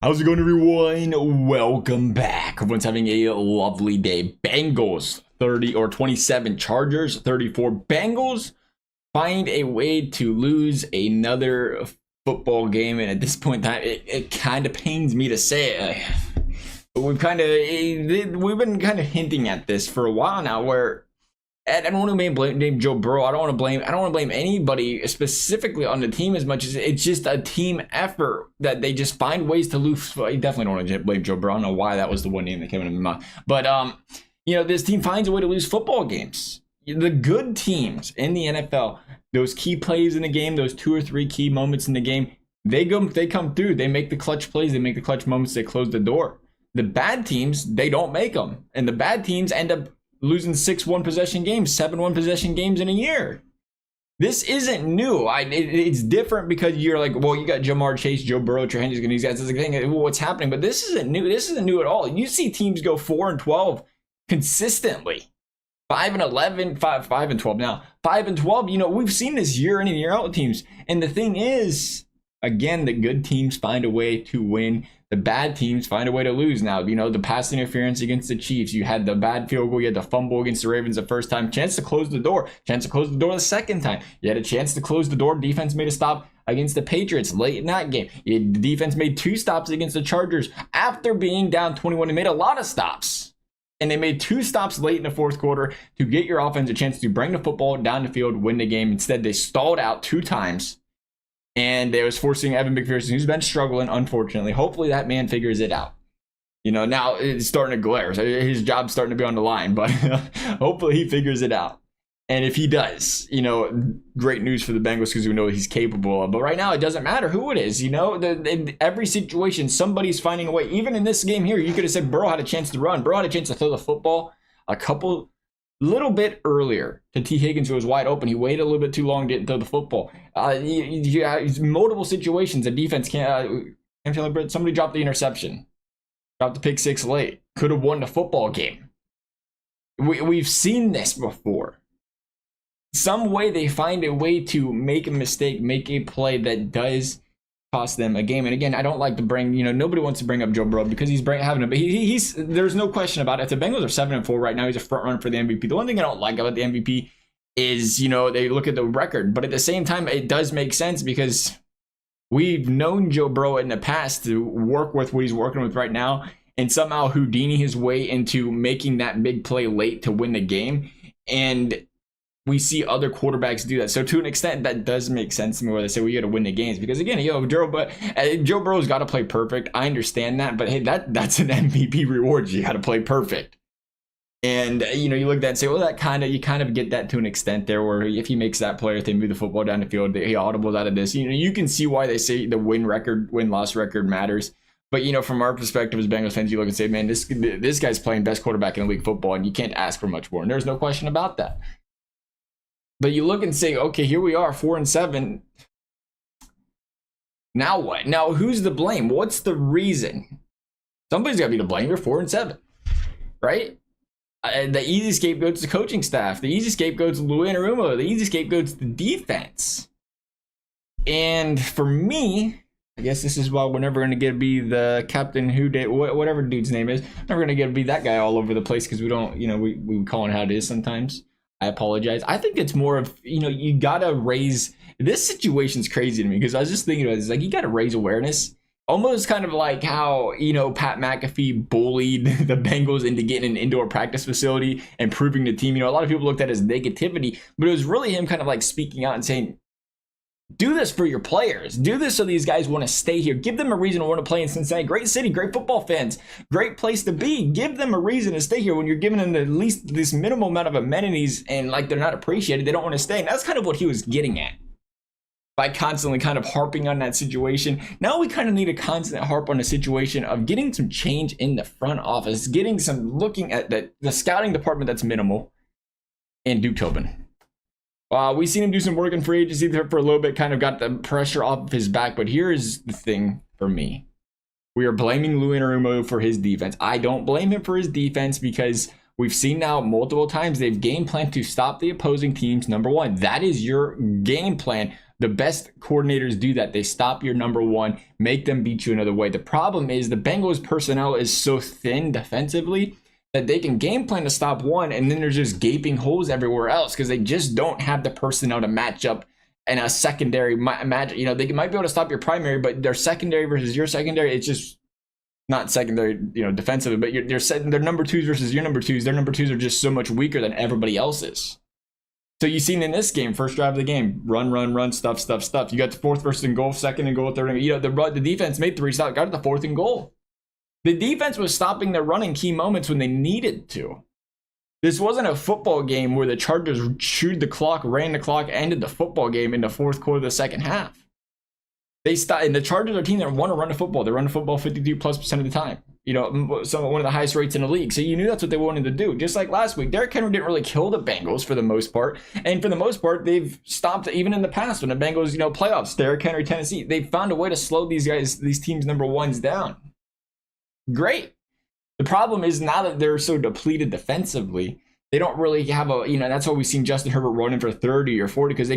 How's it going, everyone? Welcome back. Everyone's having a lovely day. Bengals 30 or 27, Chargers 34. Bengals find a way to lose another football game, and at this point in time, it kind of pains me to say it. But we've been kind of hinting at this for a while now, where I don't want to blame Joe Burrow. I don't want to blame anybody specifically on the team as much as it's just a team effort that they just find ways to lose. I definitely don't want to blame Joe Burrow. I don't know why that was the one name that came into my mouth. But this team finds a way to lose football games. The good teams in the NFL, those key plays in the game, those 2 or 3 key moments in the game, they come through. They make the clutch plays. They make the clutch moments. They close the door. The bad teams, they don't make them, and the bad teams end up losing 6 one-possession games, 7 one-possession games in a year. This isn't new. It's different because you're like, well, you got Jamar Chase, Joe Burrow, Trey Hendrickson, and these guys. It's like, what's happening? But this isn't new. This isn't new at all. You see teams go 4-12 consistently. 5-11, 5-12 now. 5-12. We've seen this year in and year out with teams. And the thing is, again, the good teams find a way to win. The bad teams find a way to lose. Now, the pass interference against the Chiefs. You had the bad field goal. You had the fumble against the Ravens the first time. Chance to close the door. Chance to close the door the second time. You had a chance to close the door. Defense made a stop against the Patriots late in that game. The defense made 2 stops against the Chargers after being down 21. They made a lot of stops. And they made 2 stops late in the fourth quarter to get your offense a chance to bring the football down the field, win the game. Instead, they stalled out 2 times. And they was forcing Evan McPherson, who's been struggling, unfortunately. Hopefully that man figures it out. Now it's starting to glare. So his job's starting to be on the line, but hopefully he figures it out. And if he does, great news for the Bengals because we know he's capable of. But right now, it doesn't matter who it is. In every situation, somebody's finding a way. Even in this game here, you could have said Burrow had a chance to run. Burrow had a chance to throw the football a little bit earlier to T. Higgins, who was wide open. He waited a little bit too long to throw the football. Multiple situations. The defense can't. Somebody dropped the interception, dropped the pick 6 late. Could have won the football game. We've seen this before. Some way they find a way to make a mistake, make a play that does cost them a game. And again, I don't like to bring, nobody wants to bring up Joe Burrow because he's having a, but he's there's no question about it. If the Bengals are 7-4 right now, he's a front runner for the MVP. The one thing I don't like about the MVP is, they look at the record, but at the same time, it does make sense because we've known Joe Burrow in the past to work with what he's working with right now and somehow Houdini his way into making that big play late to win the game. And we see other quarterbacks do that. So to an extent, that does make sense to me where they say, well, you got to win the games. Because again, Joe Burrow's got to play perfect. I understand that. But hey, that's an MVP reward. You got to play perfect. And, you look at that and say, well, you kind of get that to an extent there where if he makes that play, if they move the football down the field, he audibles out of this. You can see why they say the win-loss record matters. But, from our perspective as Bengals fans, you look and say, man, this guy's playing best quarterback in league football, and you can't ask for much more. And there's no question about that. But you look and say, okay, here we are, 4-7. Now what? Now who's to blame? What's the reason? Somebody's got to be to blame. You're 4-7, right? The easy scapegoat's the coaching staff. The easy scapegoat's Lou Anarumo. The easy scapegoat's the defense. And for me, I guess this is why we're never going to be the captain who did whatever dude's name is. Never going to be that guy all over the place because we don't, we call it how it is sometimes. I apologize. I think it's more of, you got to raise, this situation's crazy to me because I was just thinking about it. It's like, you got to raise awareness. Almost kind of like how, Pat McAfee bullied the Bengals into getting an indoor practice facility and proving the team. A lot of people looked at it as negativity, but it was really him kind of like speaking out and saying, do this for your players. Do this so these guys want to stay here. Give them a reason to want to play in Cincinnati. Great city, great football fans, great place to be. Give them a reason to stay here when you're giving them at least this minimal amount of amenities and like they're not appreciated. They don't want to stay. And that's kind of what he was getting at by constantly kind of harping on that situation. Now we kind of need a constant harp on the situation of getting some change in the front office, getting some looking at the scouting department that's minimal, and Duke Tobin. We've seen him do some work in free agency there for a little bit, kind of got the pressure off of his back. But here is the thing for me. We are blaming Lou Anarumo for his defense. I don't blame him for his defense because we've seen now multiple times they've game planned to stop the opposing teams. Number one, that is your game plan. The best coordinators do that. They stop your number one, make them beat you another way. The problem is the Bengals personnel is so thin defensively that they can game plan to stop one, and then there's just gaping holes everywhere else because they just don't have the personnel to match up in a secondary match. You know, they might be able to stop your primary, but their secondary versus your secondary, it's just not secondary, you know, defensively, but their number twos versus your number twos. Their number twos are just so much weaker than everybody else's. So you've seen in this game, first drive of the game, run, stuff. You got the fourth versus and goal, second and goal, third and goal. You know, the defense made 3 stops, got to the fourth and goal. The defense was stopping their run in key moments when they needed to. This wasn't a football game where the Chargers chewed the clock, ran the clock, ended the football game in the fourth quarter of the second half. They stopped, and the Chargers are a team that want to run the football. They run the football 52+% of the time. You know, one of the highest rates in the league. So you knew that's what they wanted to do. Just like last week, Derrick Henry didn't really kill the Bengals for the most part. And for the most part, they've stopped, even in the past when the Bengals, you know, playoffs, Derrick Henry, Tennessee, they found a way to slow these guys, these teams' number ones down. Great. The problem is now that they're so depleted defensively, they don't really have a, you know, that's why we've seen Justin Herbert running for 30 or 40 because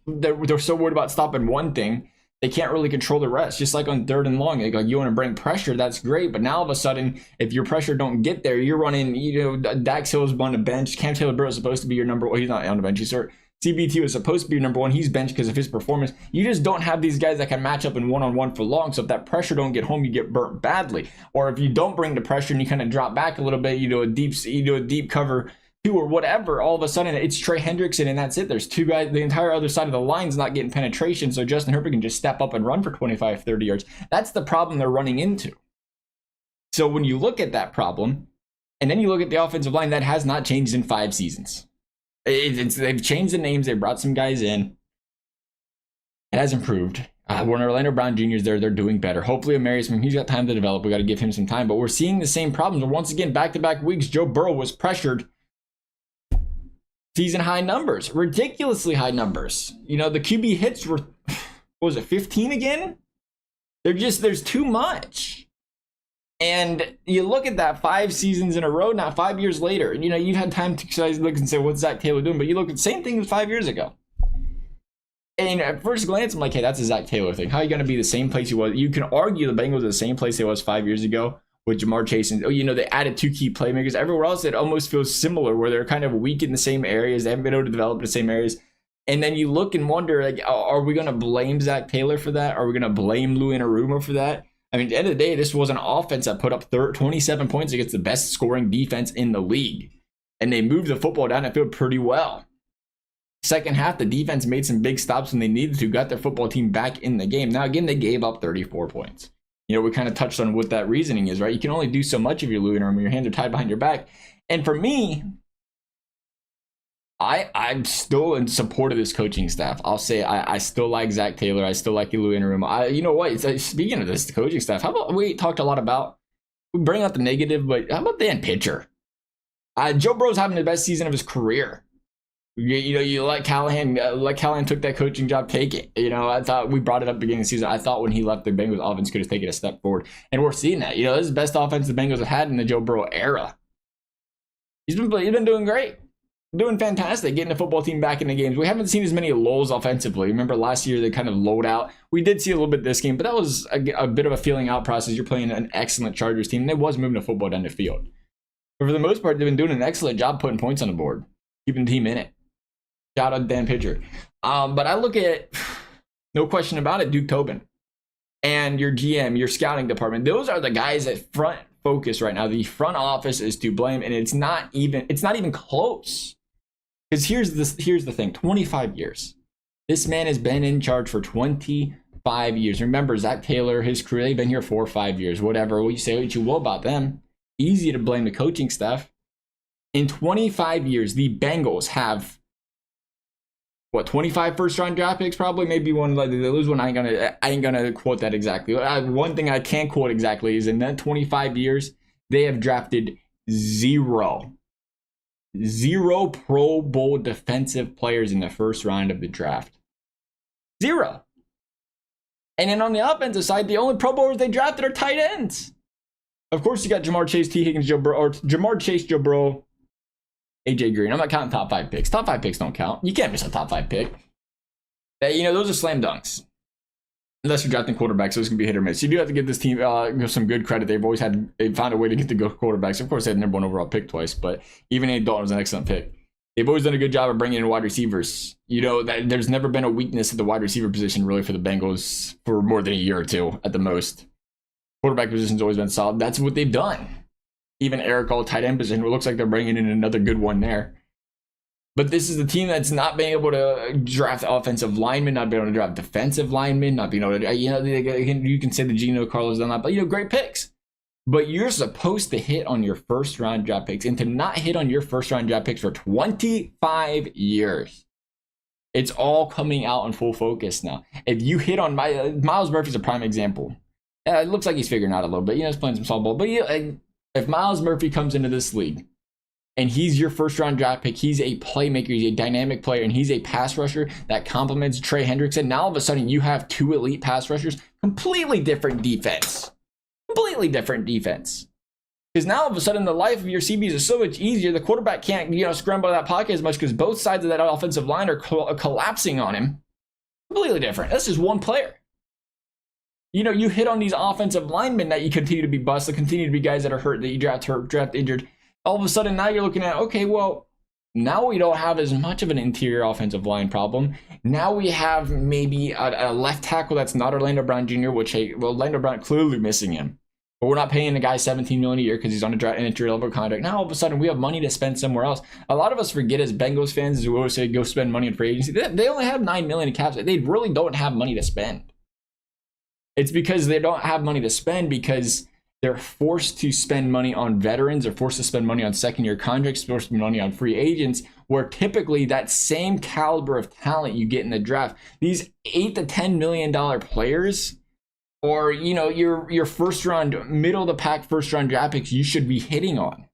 they're so worried about stopping one thing, they can't really control the rest. Just like on third and long, like you want to bring pressure, that's great. But now all of a sudden, if your pressure don't get there, you're running, you know, Dax Hill's on the bench. Cam Taylor-Britt is supposed to be your number one. He's not on the bench. CBT was supposed to be your number one. He's benched because of his performance. You just don't have these guys that can match up in one-on-one for long. So if that pressure don't get home, you get burnt badly. Or if you don't bring the pressure and you kind of drop back a little bit, you do a deep cover 2 or whatever, all of a sudden it's Trey Hendrickson and that's it. There's 2 guys, the entire other side of the line's not getting penetration. So Justin Herbert can just step up and run for 25, 30 yards. That's the problem they're running into. So when you look at that problem, and then you look at the offensive line, that has not changed in 5 seasons. They've changed the names. They brought some guys in. It has improved. When Orlando Brown Jr. is there, they're doing better. Hopefully, Amarius, he's got time to develop. We got to give him some time. But we're seeing the same problems. Once again, back-to-back weeks, Joe Burrow was pressured. Season high numbers, ridiculously high numbers. You know, the QB hits were, what was it, 15 again? There's too much. And you look at that 5 seasons in a row now, 5 years later, and you know, you've had time to look and say, what's Zach Taylor doing? But you look at the same thing as 5 years ago. And at first glance, I'm like, hey, that's a Zach Taylor thing. How are you going to be the same place he was? You can argue the Bengals are the same place they was 5 years ago with Jamar Chase. And, you know, they added 2 key playmakers. Everywhere else, it almost feels similar, where they're kind of weak in the same areas. They haven't been able to develop in the same areas. And then you look and wonder, like, are we going to blame Zach Taylor for that? Are we going to blame Lou Anarumo for that? I mean, at the end of the day, this was an offense that put up 27 points against the best scoring defense in the league. And they moved the football down the field pretty well. Second half, the defense made some big stops when they needed to, got their football team back in the game. Now, again, they gave up 34 points. You know, we kind of touched on what that reasoning is, right? You can only do so much of your Lou Anarumo. Your hands are tied behind your back. And for me, I'm still in support of this coaching staff. I'll say I still like Zach Taylor. I still like Lou Anarumo. You know what? Speaking of this, the coaching staff, how about, we talked a lot about, we bring out the negative, but how about the end pitcher? Joe Burrow's having the best season of his career. You let Callahan took that coaching job, take it. You know, I thought we brought it up at the beginning of the season. I thought when he left, the Bengals offense could have taken a step forward. And we're seeing that. You know, this is the best offense the Bengals have had in the Joe Burrow era. He's been doing great. Doing fantastic, getting the football team back in the games. We haven't seen as many lulls offensively. Remember last year they kind of lulled out. We did see a little bit this game, but that was a bit of a feeling out process. You're playing an excellent Chargers team, and they was moving the football down the field. But for the most part, they've been doing an excellent job putting points on the board, keeping the team in it. Shout out to Dan Pitcher. But I look at, no question about it, Duke Tobin and your GM, your scouting department. Those are the guys that front focus right now. The front office is to blame, and it's not even close. Because here's the thing, 25 years. This man has been in charge for 25 years. Remember, Zach Taylor, his career, they've been here 4 or 5 years, whatever. What you say what you will about them. Easy to blame the coaching staff. In 25 years, the Bengals have, 25 first-round draft picks probably? Maybe one, like, they lose one. I ain't gonna quote that exactly. One thing I can quote exactly is in that 25 years, they have drafted 0 Pro Bowl defensive players in the first round of the draft. 0. And then on the offensive side, the only Pro Bowlers they drafted are tight ends. Of course, you got Jamar Chase, T. Higgins, Joe Burrow, or Jamar Chase, Joe Burrow, AJ Green. I'm not counting top 5 picks. Top 5 picks don't count. You can't miss a top 5 pick. That, those are slam dunks. Unless you're drafting quarterbacks, so it's gonna be hit or miss. You do have to give this team some good credit. They've found a way to get the good quarterbacks. Of course, they had the number 1 overall pick twice, but even Andy Dalton was an excellent pick. They've always done a good job of bringing in wide receivers. That there's never been a weakness at the wide receiver position really for the Bengals for more than a year or two at the most. Quarterback position's always been solid. That's what they've done. Even Eric All tight end position, it looks like they're bringing in another good one there. But this is the team that's not been able to draft offensive linemen, not being able to draft defensive linemen, not being able to, you can say the Geno Carlos done that, but great picks. But you're supposed to hit on your first round draft picks, and to not hit on your first round draft picks for 25 years. It's all coming out in full focus now. If you hit on Myles Murphy's a prime example. It looks like he's figuring out a little bit. He's playing some softball. But if Myles Murphy comes into this league, and he's your first round draft pick, he's a playmaker, he's a dynamic player, and he's a pass rusher that complements Trey Hendrickson. Now all of a sudden you have 2 elite pass rushers, completely different defense. Completely different defense. Because now all of a sudden the life of your CBs is so much easier. The quarterback can't scramble out of that pocket as much because both sides of that offensive line are collapsing on him. Completely different. That's just one player. You hit on these offensive linemen that you continue to be busted, continue to be guys that are hurt, that you draft injured. All of a sudden now you're looking at, okay, well, now we don't have as much of an interior offensive line problem. Now we have maybe a left tackle that's not Orlando Brown Jr., Orlando Brown clearly missing him. But we're not paying the guy $17 million a year because he's on an entry level contract. Now all of a sudden we have money to spend somewhere else. A lot of us forget as Bengals fans, as we always say, go spend money on free agency. They only have $9 million in cap space. They really don't have money to spend. It's because they don't have money to spend because they're forced to spend money on veterans, they're forced to spend money on second-year contracts, forced to spend money on free agents, where typically that same caliber of talent you get in the draft, these $8 to $10 million players, or your first round, middle of the pack first round draft picks you should be hitting on,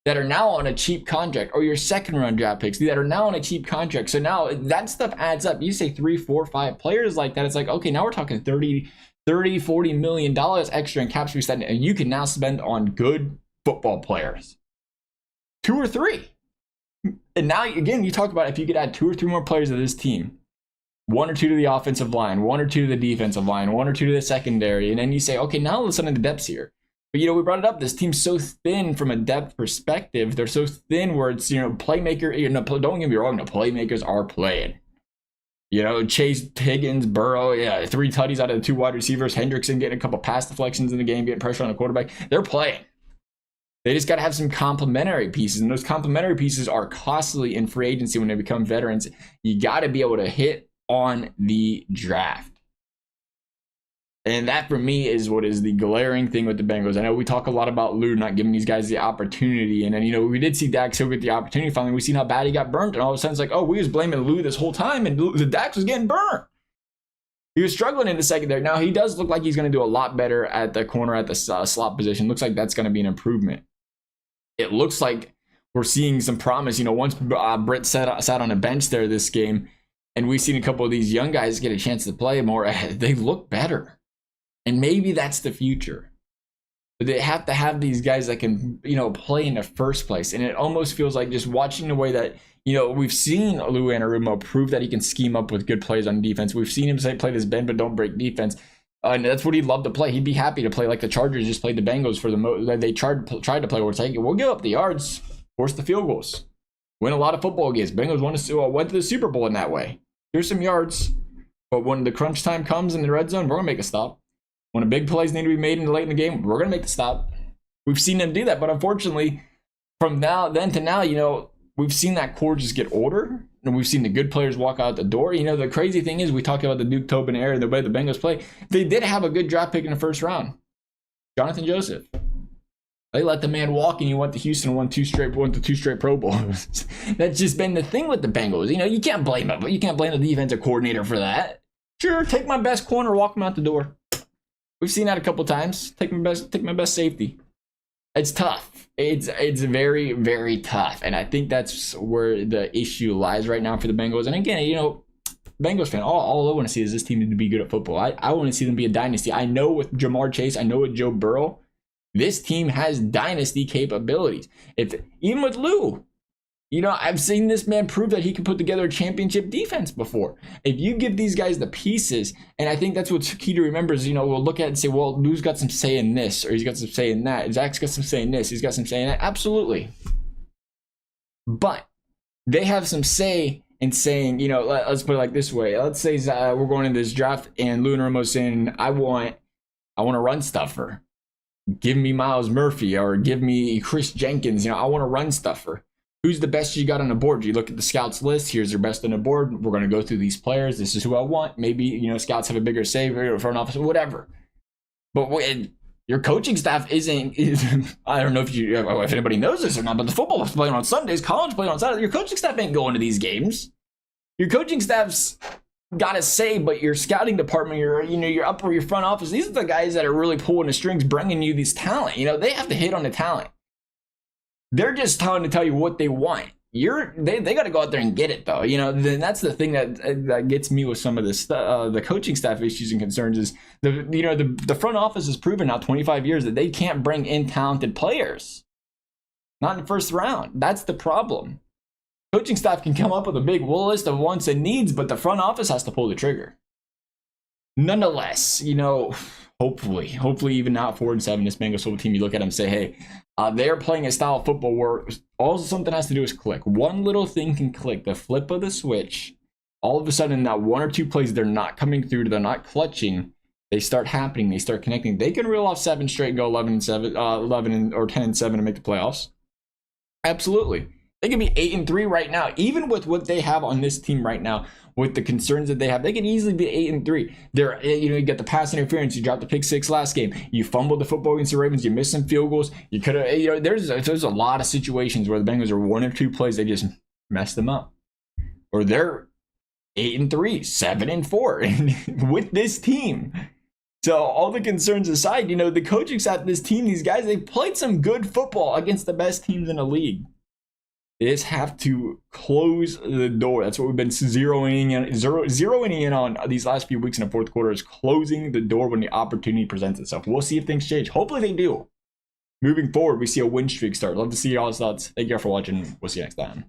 that are now on a cheap contract, or your second round draft picks that are now on a cheap contract. So now that stuff adds up. You say 3, 4, 5 players like that, it's like, okay, now we're talking $40 million extra in cap space that you can now spend on good football players. 2 or 3. And now, again, you talk about if you could add 2 or 3 more players to this team, 1 or 2 to the offensive line, 1 or 2 to the defensive line, 1 or 2 to the secondary, and then you say, okay, now all of a sudden the depth's here. But, we brought it up. This team's so thin from a depth perspective. They're so thin where it's, playmaker, don't get me wrong, the playmakers are playing. Chase, Higgins, Burrow, 3 tutties out of the 2 wide receivers. Hendrickson getting a couple pass deflections in the game, getting pressure on the quarterback. They're playing. They just got to have some complementary pieces, and those complementary pieces are costly in free agency when they become veterans. You got to be able to hit on the draft. And that, for me, is what is the glaring thing with the Bengals. I know we talk a lot about Lou not giving these guys the opportunity. And then, we did see Dak still get the opportunity. Finally, we've seen how bad he got burnt. And all of a sudden, it's like, oh, we was blaming Lou this whole time. And the Dak was getting burnt. He was struggling in the secondary. Now, he does look like he's going to do a lot better at the corner, at the slot position. Looks like that's going to be an improvement. It looks like we're seeing some promise. Once Britt sat on a bench there this game, and we've seen a couple of these young guys get a chance to play more, they look better. And maybe that's the future. But they have to have these guys that can, play in the first place. And it almost feels like just watching the way that, we've seen Lou Anarumo prove that he can scheme up with good plays on defense. We've seen him play this bend but don't break defense. And that's what he'd love to play. He'd be happy to play like the Chargers just played the Bengals for the most. They tried to play where it's like, we'll give up the yards, force the field goals, win a lot of football games. Bengals went to the Super Bowl in that way. Here's some yards. But when the crunch time comes in the red zone, we're going to make a stop. When a big plays need to be made late in the game, we're going to make the stop. We've seen them do that, but unfortunately, from then to now, we've seen that core just get older, and we've seen the good players walk out the door. The crazy thing is, we talked about the Duke Tobin era, the way the Bengals play. They did have a good draft pick in the first round, Jonathan Joseph. They let the man walk, and you went to Houston and won two straight Pro Bowls. That's just been the thing with the Bengals. You can't blame him, but you can't blame the defensive coordinator for that. Sure, take my best corner, walk him out the door. We've seen that a couple times. Take my best safety. It's tough. It's very, very tough. And I think that's where the issue lies right now for the Bengals. And again, Bengals fan, all I want to see is this team to be good at football. I want to see them be a dynasty. I know with Jamar Chase, I know with Joe Burrow, this team has dynasty capabilities. Even with Lou, You know, I've seen this man prove that he can put together a championship defense before. If you give these guys the pieces, and I think that's what's key to remember is, you know, we'll look at it and say, well, Lou's got some say in this, or he's got some say in that. Zach's got some say in this, he's got some say in that. Absolutely. But they have some say in saying, you know, let's put it like this way. Let's say we're going into this draft and Lou and Romo's saying, I want a run stuffer. Give me Miles Murphy or give me Chris Jenkins. You know, I want a run stuffer. Who's the best you got on the board? You look at the scouts list. Here's your best on the board. We're going to go through these players. This is who I want. Maybe, you know, scouts have a bigger say for front office, whatever. But when your coaching staff isn't, I don't know if anybody knows this or not, but the football is playing on Sundays, college playing on Saturdays. Your coaching staff ain't going to these games. Your coaching staff's got to say, but your scouting department, your upper, your front office, these are the guys that are really pulling the strings, bringing you this talent. You know, they have to hit on the talent. They're just trying to tell you what they want. They got to go out there and get it, though. You know, then that's the thing that gets me with some of this the coaching staff issues and concerns is the front office has proven now 25 years that they can't bring in talented players, not in the first round. That's the problem. Coaching staff can come up with a big list of wants and needs, but the front office has to pull the trigger. Nonetheless, you know, hopefully even now at 4-7, this Bengals football team, you look at them and say, hey, they're playing a style of football where all something has to do is click. One little thing can click, the flip of the switch. All of a sudden, that one or two plays, they're not coming through, they're not clutching. They start happening, they start connecting. They can reel off 7 straight and go 11-7, 11 or 10-7 and make the playoffs. Absolutely. They can be 8-3 right now, even with what they have on this team right now, with the concerns that they have. They can easily be 8-3. They're, you got the pass interference. You dropped the pick 6 last game. You fumbled the football against the Ravens. You missed some field goals. You could have, there's a lot of situations where the Bengals are 1 or 2 plays, they just messed them up, or they're 8-3, 7-4 with this team. So all the concerns aside, the coaching staff, this team, these guys, they played some good football against the best teams in the league. They just have to close the door. That's what we've been zeroing in on these last few weeks in the fourth quarter, is closing the door when the opportunity presents itself. We'll see if things change. Hopefully they do. Moving forward, we see a win streak start. Love to see y'all's thoughts. Thank you all for watching. We'll see you next time.